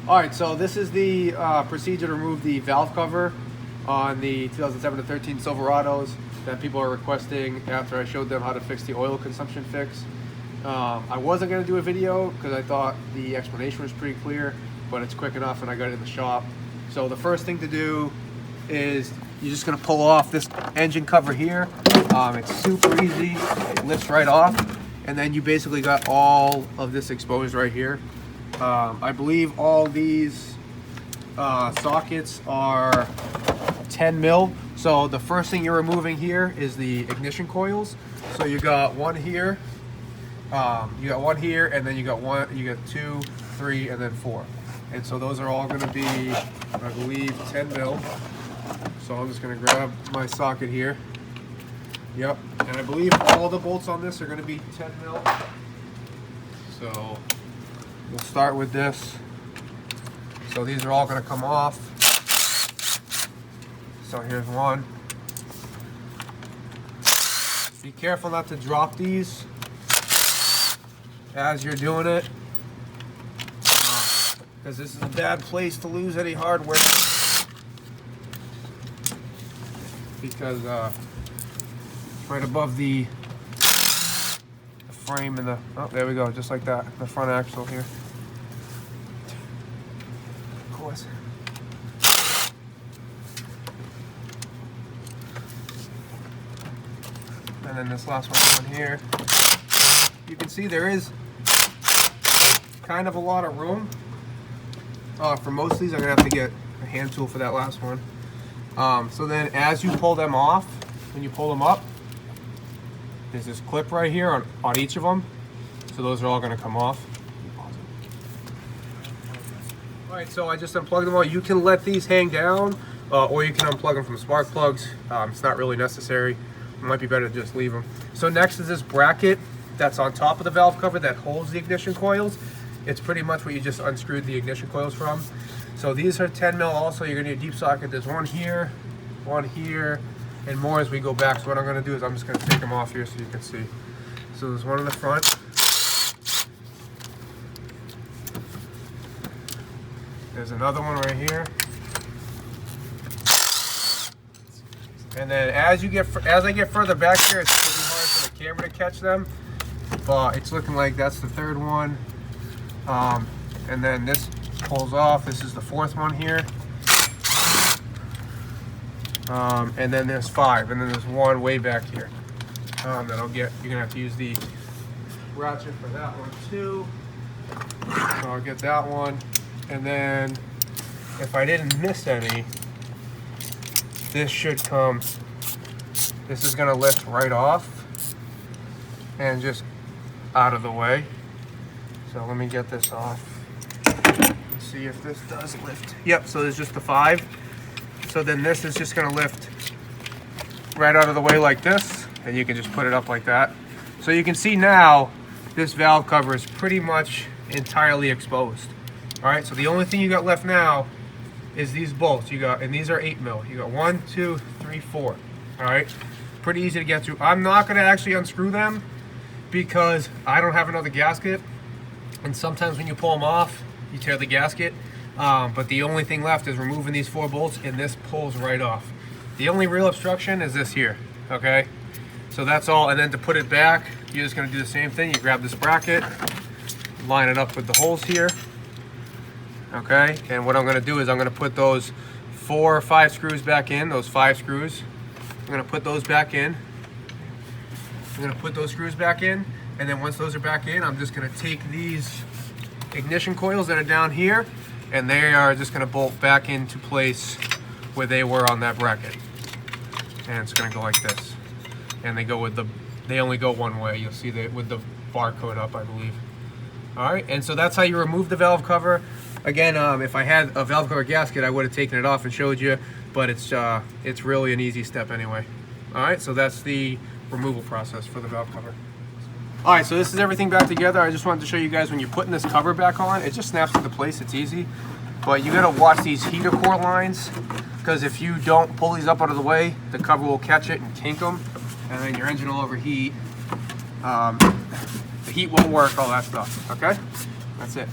Alright, so this is the procedure to remove the valve cover on the 2007 to 13 Silverados that people are requesting after I showed them how to fix the oil consumption fix. I wasn't going to do a video because I thought the explanation was pretty clear, but it's quick enough and I got it in the shop. So the first thing to do is you're just going to pull off this engine cover here. It's super easy, it lifts right off, and then you basically got all of this exposed right here. I believe all these sockets are 10 mil. So the first thing you're removing here is the ignition coils. So you got one here, and then you got 2, 3, and then 4. And so those are all going to be, I believe, 10 mil. So I'm just going to grab my socket here. Yep, and I believe all the bolts on this are going to be 10 mil. So we'll start with this. So these are all going to come off. So here's one. Be careful not to drop these as you're doing it, because this is a bad place to lose any hardware, because right above the frame and the, oh, there we go, just like that, the front axle here. Of course. And then this last one here. You can see there is kind of a lot of room. For most of these, I'm gonna have to get a hand tool for that last one. So then as you pull them off, when you pull them up, there's this clip right here on each of them. So those are all gonna come off. All right, so I just unplugged them all. You can let these hang down, or you can unplug them from spark plugs. It's not really necessary. It might be better to just leave them. So next is this bracket that's on top of the valve cover that holds the ignition coils. It's pretty much what you just unscrewed the ignition coils from. So these are 10 mil also. You're gonna need a deep socket. There's one here, and more as we go back. So what I'm gonna do is I'm just gonna take them off here so you can see. So there's one in the front. There's another one right here. And then as I get further back here, it's gonna be hard for the camera to catch them. But it's looking like that's the third one. And then this pulls off. This is the fourth one here. And then there's 5, and then there's one way back here. You're gonna have to use the ratchet for that one too. So I'll get that one. And then if I didn't miss any, this should come, this is gonna lift right off and just out of the way. So let me get this off. Let's see if this does lift. Yep, so there's just the 5. So then this is just gonna lift right out of the way like this, and you can just put it up like that. So you can see now, this valve cover is pretty much entirely exposed. All right, so the only thing you got left now is these bolts. And these are 8 mil. You got 1, 2, 3, 4. All right, pretty easy to get through. I'm not gonna actually unscrew them because I don't have another gasket. And sometimes when you pull them off, you tear the gasket. But the only thing left is removing these 4 bolts, and this pulls right off. The only real obstruction is this here, okay? So that's all, and then to put it back, you're just gonna do the same thing. You grab this bracket, line it up with the holes here, okay? And what I'm gonna do is I'm gonna put those 4 or 5 screws back in, those 5 screws. I'm gonna put those back in. I'm gonna put those screws back in, and then once those are back in, I'm just gonna take these ignition coils that are down here, and they are just gonna bolt back into place where they were on that bracket. And it's gonna go like this. And they only go one way. You'll see that with the barcode up, I believe. All right, and so that's how you remove the valve cover. Again, if I had a valve cover gasket, I would have taken it off and showed you, but it's really an easy step anyway. All right, so that's the removal process for the valve cover. All right, so this is everything back together. I just wanted to show you guys when you're putting this cover back on, it just snaps into place, it's easy. But you gotta watch these heater core lines, because if you don't pull these up out of the way, the cover will catch it and kink them, and then your engine will overheat. The heat won't work, all that stuff, okay? That's it.